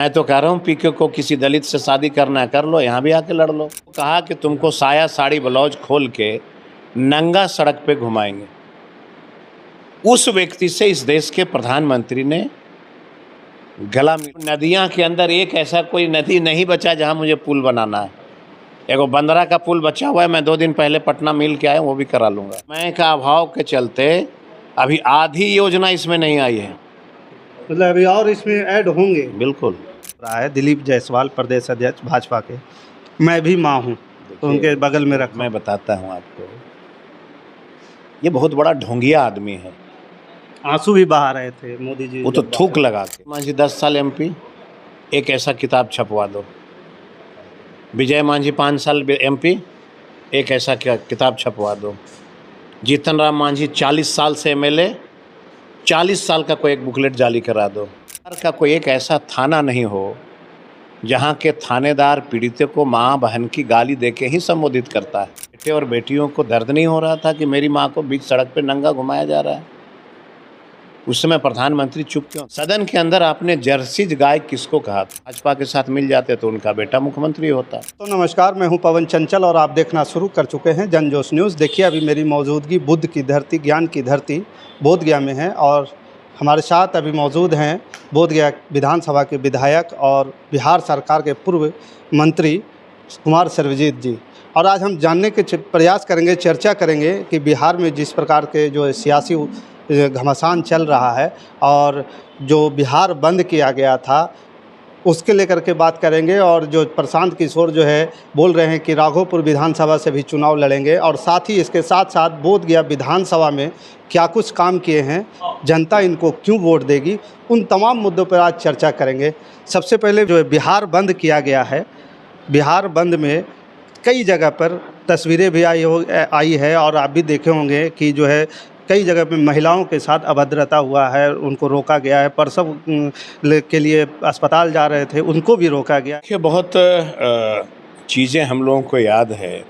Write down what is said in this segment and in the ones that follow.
मैं तो कह रहा हूँ पीके को किसी दलित से शादी करना है कर लो, यहाँ भी आके लड़ लो। कहा कि तुमको साया साड़ी ब्लाउज खोल के नंगा सड़क पे घुमाएंगे। उस व्यक्ति से इस देश के प्रधानमंत्री ने गला मिला। नदियाँ के अंदर एक ऐसा कोई नदी नहीं बचा जहाँ मुझे पुल बनाना है। एगो बंदरा का पुल बचा हुआ है, मैं 2 दिन पहले पटना मिल के आया, वो भी करा लूँगा। मैं का अभाव के चलते अभी आधी योजना इसमें नहीं आई है। मतलब अभी और इसमें ऐड होंगे। बिल्कुल। रहा है दिलीप जायसवाल प्रदेश अध्यक्ष भाजपा के, मैं भी माँ हूँ तो उनके बगल में रखा। मैं बताता हूँ आपको, ये बहुत बड़ा ढोंगिया आदमी है। आंसू भी बहा रहे थे मोदी जी। वो तो थूक लगा के। मांझी 10 साल एमपी, एक ऐसा किताब छपवा दो। विजय मांझी 5 साल एमपी, एक ऐसा किताब छपवा दो। जीतन राम मांझी 40 साल से एमएलए, 40 साल का कोई एक बुकलेट जारी करा दो। का कोई एक ऐसा थाना नहीं हो जहाँ के थानेदार पीड़ितों को माँ बहन की गाली देके ही संबोधित करता है। बेटे और बेटियों को दर्द नहीं हो रहा था कि मेरी माँ को बीच सड़क पे नंगा घुमाया जा रहा है? उस समय प्रधानमंत्री चुप क्यों? सदन के अंदर आपने जर्सी गाय किसको कहा था? भाजपा के साथ मिल जाते तो उनका बेटा मुख्यमंत्री होता। तो नमस्कार, मैं हूं पवन चंचल और आप देखना शुरू कर चुके हैं जनजोश न्यूज़। देखिए अभी मेरी मौजूदगी बुद्ध की धरती, ज्ञान की धरती बोधगया में है और हमारे साथ अभी मौजूद हैं बोधगया विधानसभा के विधायक और बिहार सरकार के पूर्व मंत्री कुमार सर्वजीत जी। और आज हम जानने के प्रयास करेंगे, चर्चा करेंगे कि बिहार में जिस प्रकार के जो सियासी घमासान चल रहा है और जो बिहार बंद किया गया था उसके लेकर के बात करेंगे। और जो प्रशांत किशोर जो है बोल रहे हैं कि राघोपुर विधानसभा से भी चुनाव लड़ेंगे और साथ ही इसके साथ साथ बोधगया विधानसभा में क्या कुछ काम किए हैं, जनता इनको क्यों वोट देगी, उन तमाम मुद्दों पर आज चर्चा करेंगे। सबसे पहले जो है बिहार बंद किया गया है, बिहार बंद में कई जगह पर तस्वीरें भी आई है और आप भी देखे होंगे कि जो है कई जगह पे महिलाओं के साथ अभद्रता हुआ है, उनको रोका गया है। प्रसव के लिए अस्पताल जा रहे थे, उनको भी रोका गया। देखिए बहुत चीज़ें हम लोगों को याद है,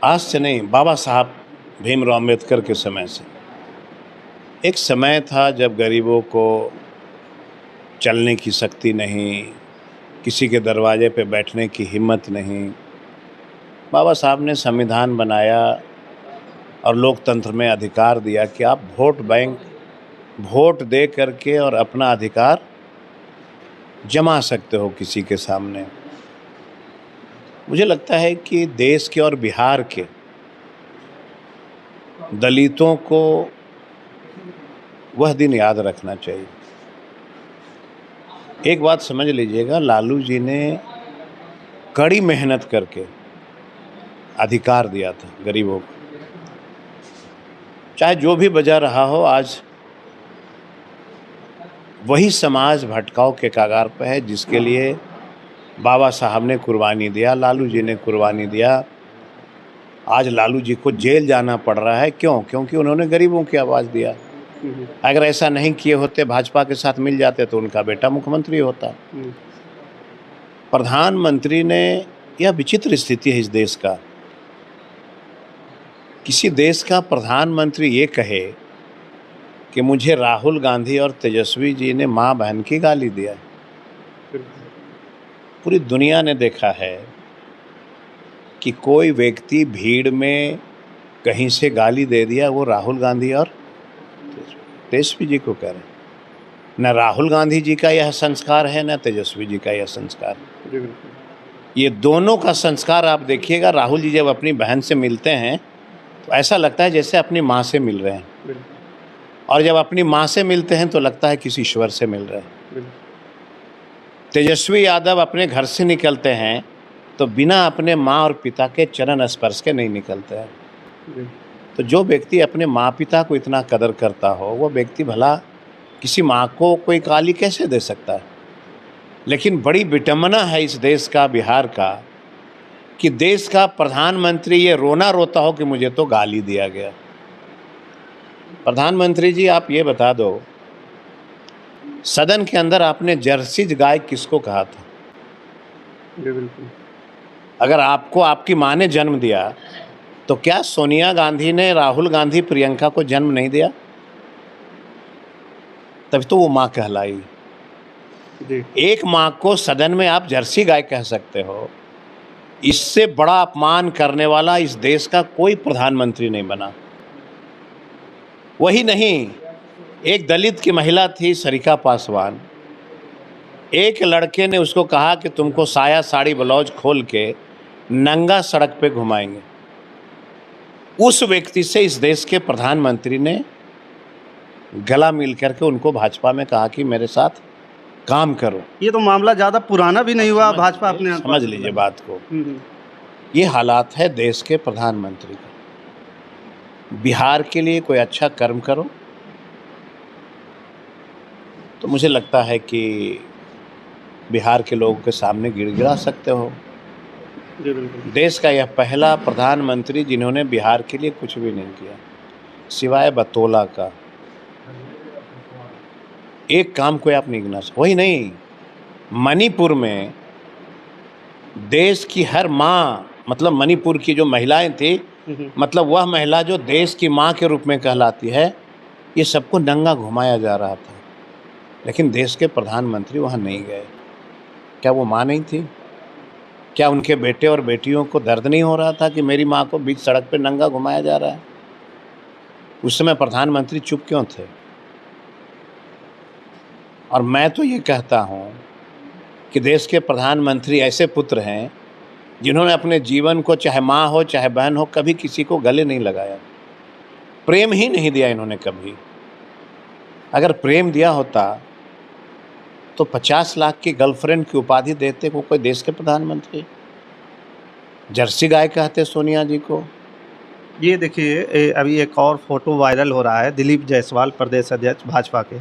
आज से नहीं, बाबा साहब भीमराव अम्बेडकर के समय से। एक समय था जब गरीबों को चलने की शक्ति नहीं, किसी के दरवाजे पे बैठने की हिम्मत नहीं। बाबा साहब ने संविधान बनाया और लोकतंत्र में अधिकार दिया कि आप वोट बैंक, वोट दे करके और अपना अधिकार जमा सकते हो किसी के सामने। मुझे लगता है कि देश के और बिहार के दलितों को वह दिन याद रखना चाहिए। एक बात समझ लीजिएगा, लालू जी ने कड़ी मेहनत करके अधिकार दिया था गरीबों को। चाहे जो भी वजह रहा हो, आज वही समाज भटकाव के कगार पर है जिसके लिए बाबा साहब ने कुर्बानी दिया, लालू जी ने कुर्बानी दिया। आज लालू जी को जेल जाना पड़ रहा है, क्यों? क्योंकि उन्होंने गरीबों की आवाज़ दिया। अगर ऐसा नहीं किए होते, भाजपा के साथ मिल जाते तो उनका बेटा मुख्यमंत्री होता। प्रधानमंत्री ने, यह विचित्र स्थिति है इस देश का, किसी देश का प्रधानमंत्री ये कहे कि मुझे राहुल गांधी और तेजस्वी जी ने माँ बहन की गाली दिया। पूरी दुनिया ने देखा है कि कोई व्यक्ति भीड़ में कहीं से गाली दे दिया, वो राहुल गांधी और तेजस्वी जी को कह रहे हैं। न राहुल गांधी जी का यह संस्कार है, न तेजस्वी जी का यह संस्कार है। ये दोनों का संस्कार आप देखिएगा, राहुल जी जब अपनी बहन से मिलते हैं तो ऐसा लगता है जैसे अपनी माँ से मिल रहे हैं, और जब अपनी माँ से मिलते हैं तो लगता है किसी ईश्वर से मिल रहे हैं। तेजस्वी यादव अपने घर से निकलते हैं तो बिना अपने माँ और पिता के चरण स्पर्श के नहीं निकलते हैं। तो जो व्यक्ति अपने माँ पिता को इतना कदर करता हो, वो व्यक्ति भला किसी माँ को कोई गाली कैसे दे सकता है? लेकिन बड़ी विडंबना है इस देश का, बिहार का, कि देश का प्रधानमंत्री ये रोना रोता हो कि मुझे तो गाली दिया गया। प्रधानमंत्री जी, आप ये बता दो, सदन के अंदर आपने जर्सी गाय किसको कहा था? अगर आपको आपकी माँ ने जन्म दिया तो क्या सोनिया गांधी ने राहुल गांधी प्रियंका को जन्म नहीं दिया? तभी तो वो माँ कहलाई। जी। एक माँ को सदन में आप जर्सी गाय कह सकते हो। इससे बड़ा अपमान करने वाला इस देश का कोई प्रधानमंत्री नहीं बना। वही नहीं, एक दलित की महिला थी सरिता पासवान, एक लड़के ने उसको कहा कि तुमको साया साड़ी ब्लाउज खोल के नंगा सड़क पे घुमाएंगे। उस व्यक्ति से इस देश के प्रधानमंत्री ने गला मिल करके उनको भाजपा में कहा कि मेरे साथ काम करो। ये तो मामला ज़्यादा पुराना भी नहीं हुआ, भाजपा अपने आप समझ लीजिए बात को। हम्म, ये हालात है देश के प्रधानमंत्री का। बिहार के लिए कोई अच्छा कर्म करो तो मुझे लगता है कि बिहार के लोगों के सामने गिड़गिड़ा सकते हो। जी बिल्कुल। देश का यह पहला प्रधानमंत्री जिन्होंने बिहार के लिए कुछ भी नहीं किया सिवाय बतौला का। एक काम कोई आप नहीं गिना सकते। वही नहीं, मणिपुर में देश की हर माँ, मतलब मणिपुर की जो महिलाएं थी, मतलब वह महिला जो देश की माँ के रूप में कहलाती है, ये सबको नंगा घुमाया जा रहा था, लेकिन देश के प्रधानमंत्री वहाँ नहीं गए। क्या वो माँ नहीं थी? क्या उनके बेटे और बेटियों को दर्द नहीं हो रहा था कि मेरी माँ को बीच सड़क पे नंगा घुमाया जा रहा है? उस समय प्रधानमंत्री चुप क्यों थे? और मैं तो ये कहता हूँ कि देश के प्रधानमंत्री ऐसे पुत्र हैं जिन्होंने अपने जीवन को, चाहे माँ हो चाहे बहन हो, कभी किसी को गले नहीं लगाया, प्रेम ही नहीं दिया इन्होंने कभी। अगर प्रेम दिया होता तो 50 लाख की गर्लफ्रेंड की उपाधि देते को कोई देश के प्रधानमंत्री। जर्सी गाय कहते सोनिया जी को। ये देखिए अभी एक और फोटो वायरल हो रहा है, दिलीप जायसवाल प्रदेश अध्यक्ष भाजपा के,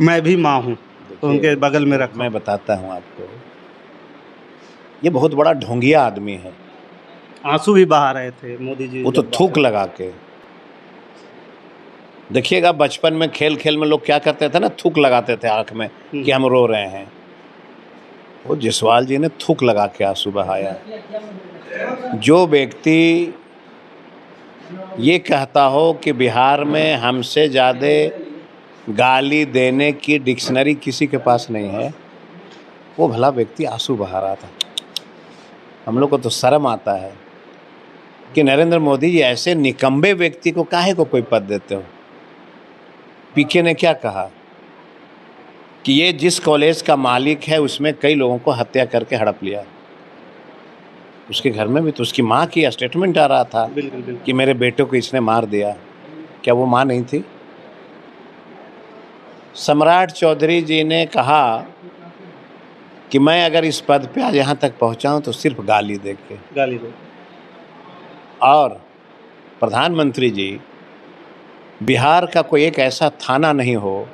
मैं भी माँ हूँ, तो उनके बगल में रखा। मैं बताता हूँ आपको, ये बहुत बड़ा ढोंगिया आदमी है। आंसू भी बहा रहे थे मोदी जी। वो तो थूक लगा के, देखिएगा बचपन में खेल खेल में लोग क्या करते थे ना, थूक लगाते थे आंख में कि हम रो रहे हैं। वो जायसवाल जी ने थूक लगा के आंसू बहाया। जो व्यक्ति ये कहता हो कि बिहार में हमसे ज़्यादा गाली देने की डिक्शनरी किसी के पास नहीं है, वो भला व्यक्ति आंसू बहा रहा था। हम लोग को तो शर्म आता है कि नरेंद्र मोदी जी ऐसे निकम्बे व्यक्ति को काहे को कोई पद देते हो। पीके ने क्या कहा कि ये जिस कॉलेज का मालिक है उसमें कई लोगों को हत्या करके हड़प लिया। उसके घर में भी तो उसकी माँ की स्टेटमेंट आ रहा था कि मेरे बेटे को इसने मार दिया। क्या वो माँ नहीं थी? सम्राट चौधरी जी ने कहा कि मैं अगर इस पद पे आज यहाँ तक पहुँचाऊँ तो सिर्फ गाली दे के। गाली दे। और प्रधानमंत्री जी, बिहार का कोई एक ऐसा थाना नहीं हो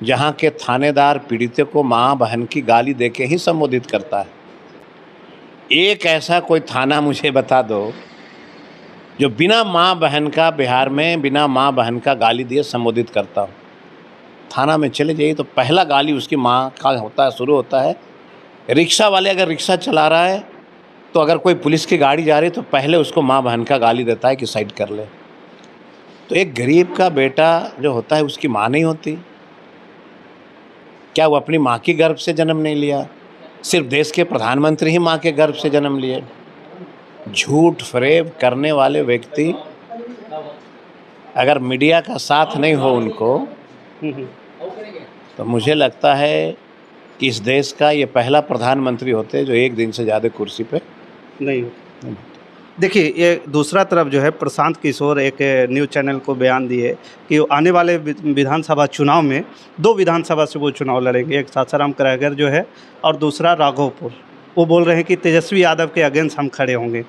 जहाँ के थानेदार पीड़ितों को माँ बहन की गाली दे के ही संबोधित करता है। एक ऐसा कोई थाना मुझे बता दो जो बिना माँ बहन का, बिहार में बिना माँ बहन का गाली दिए संबोधित करता हो। थाना में चले जाइए तो पहला गाली उसकी माँ का होता है, शुरू होता है। रिक्शा वाले अगर रिक्शा चला रहा है तो अगर कोई पुलिस की गाड़ी जा रही है तो पहले उसको माँ बहन का गाली देता है कि साइड कर ले। तो एक गरीब का बेटा जो होता है उसकी माँ नहीं होती? क्या वो अपनी माँ की गर्भ से जन्म नहीं लिया? सिर्फ देश के प्रधानमंत्री ही माँ के गर्भ से जन्म लिए। झूठ फरेब करने वाले व्यक्ति अगर मीडिया का साथ नहीं हो उनको, तो मुझे लगता है कि इस देश का ये पहला प्रधानमंत्री होते जो एक दिन से ज़्यादा कुर्सी पे नहीं। देखिए ये दूसरा तरफ जो है, प्रशांत किशोर एक न्यूज़ चैनल को बयान दिए कि आने वाले विधानसभा चुनाव में 2 विधानसभा से वो चुनाव लड़ेंगे, एक सासाराम करागढ़ जो है और दूसरा राघोपुर। वो बोल रहे हैं कि तेजस्वी यादव के अगेंस्ट हम खड़े होंगे।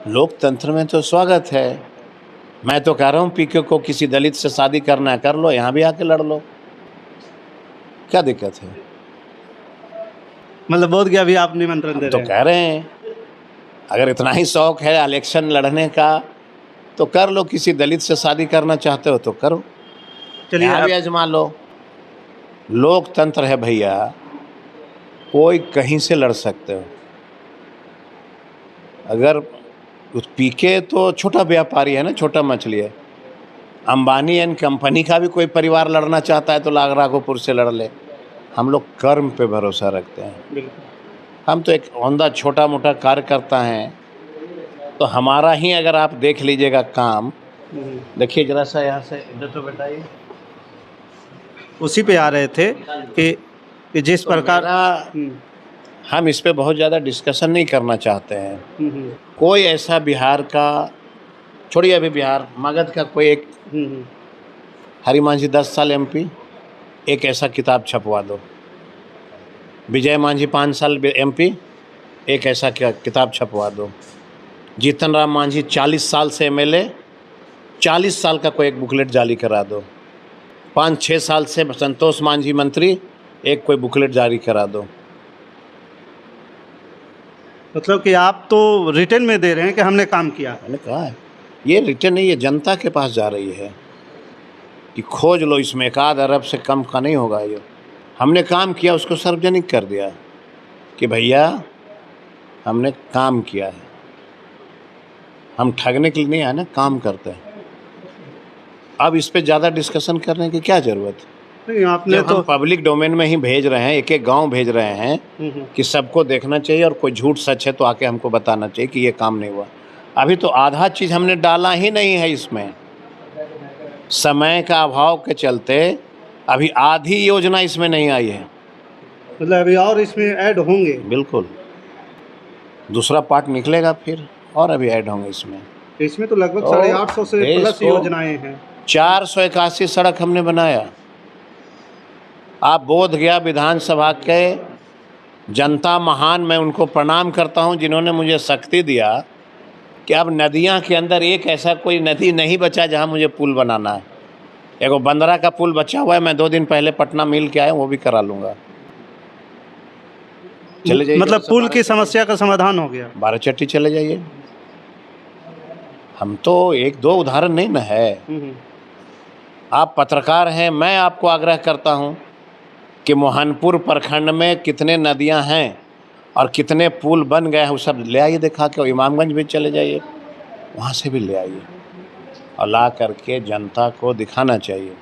लोकतंत्र में तो स्वागत है। मैं तो कह रहा हूँ पीके को किसी दलित से शादी करना है कर लो, यहाँ भी आके लड़ लो, क्या दिक्कत है? मतलब बोध गया भी आप निमंत्रण दे तो रहे हैं। कह रहे हैं अगर इतना ही शौक है इलेक्शन लड़ने का तो कर लो, किसी दलित से शादी करना चाहते हो तो करो, चलिए यहाँ भी आजमा लो। लोकतंत्र है भैया, कोई कहीं से लड़ सकते हो। अगर उस पीके तो छोटा व्यापारी है ना, छोटा मछली है। अंबानी एंड कंपनी का भी कोई परिवार लड़ना चाहता है तो राघोपुर से लड़ ले। हम लोग कर्म पे भरोसा रखते हैं। बिल्कुल। हम तो एक औंधा छोटा मोटा कार्य करता है, तो हमारा ही अगर आप देख लीजिएगा काम, देखिए जरा सा यहाँ से इधर तो बताइए। उसी पे आ रहे थे कि जिस तो प्रकार हम इस पे बहुत ज़्यादा डिस्कशन नहीं करना चाहते हैं। कोई ऐसा बिहार का, छोड़िए अभी बिहार, मगध का कोई एक हरि मांझी 10 साल MP, एक ऐसा किताब छपवा दो। विजय मांझी 5 साल MP, एक ऐसा किताब छपवा दो। जीतन राम मांझी 40 साल से MLA, 40 साल का कोई एक बुकलेट जारी करा दो। 5-6 साल से संतोष मांझी मंत्री, एक कोई बुकलेट जारी करा दो। मतलब कि आप तो रिटर्न में दे रहे हैं कि हमने काम किया। मैंने कहा है ये रिटर्न नहीं, ये जनता के पास जा रही है कि खोज लो, इसमें 1 अरब से कम का नहीं होगा। ये हमने काम किया, उसको सार्वजनिक कर दिया कि भैया हमने काम किया है। हम ठगने के लिए नहीं आए ना, काम करते हैं। अब इस पे ज़्यादा डिस्कशन करने की क्या ज़रूरत है? नहीं, आपने जब तो हम पब्लिक डोमेन में ही भेज रहे हैं, एक एक गांव भेज रहे हैं कि सबको देखना चाहिए, और कोई झूठ सच है तो आके हमको बताना चाहिए कि ये काम नहीं हुआ। अभी तो आधा चीज़ हमने डाला ही नहीं है इसमें, समय का अभाव के चलते अभी आधी योजना इसमें नहीं आई है। मतलब अभी और इसमें ऐड होंगे। बिल्कुल, दूसरा पार्ट निकलेगा फिर, और अभी ऐड होंगे इसमें तो लगभग 850 से प्लस योजनाएं हैं। 481 सड़क हमने बनाया। आप बोध गया विधानसभा के जनता महान, मैं उनको प्रणाम करता हूं जिन्होंने मुझे शक्ति दिया कि अब नदियां के अंदर एक ऐसा कोई नदी नहीं बचा जहां मुझे पुल बनाना है। एगो बंदरा का पुल बचा हुआ है, मैं 2 दिन पहले पटना मिल के आया, वो भी करा लूँगा। चले जाइए, मतलब पुल की समस्या का समाधान हो गया। बाराचट्टी चले जाइए। हम तो 1-2 उदाहरण नहीं न है। आप पत्रकार हैं, मैं आपको आग्रह करता हूं कि मोहनपुर प्रखंड में कितने नदियां हैं और कितने पुल बन गए हैं, वो सब ले आइए दिखा के। इमामगंज भी चले जाइए, वहाँ से भी ले आइए, और ला करके जनता को दिखाना चाहिए।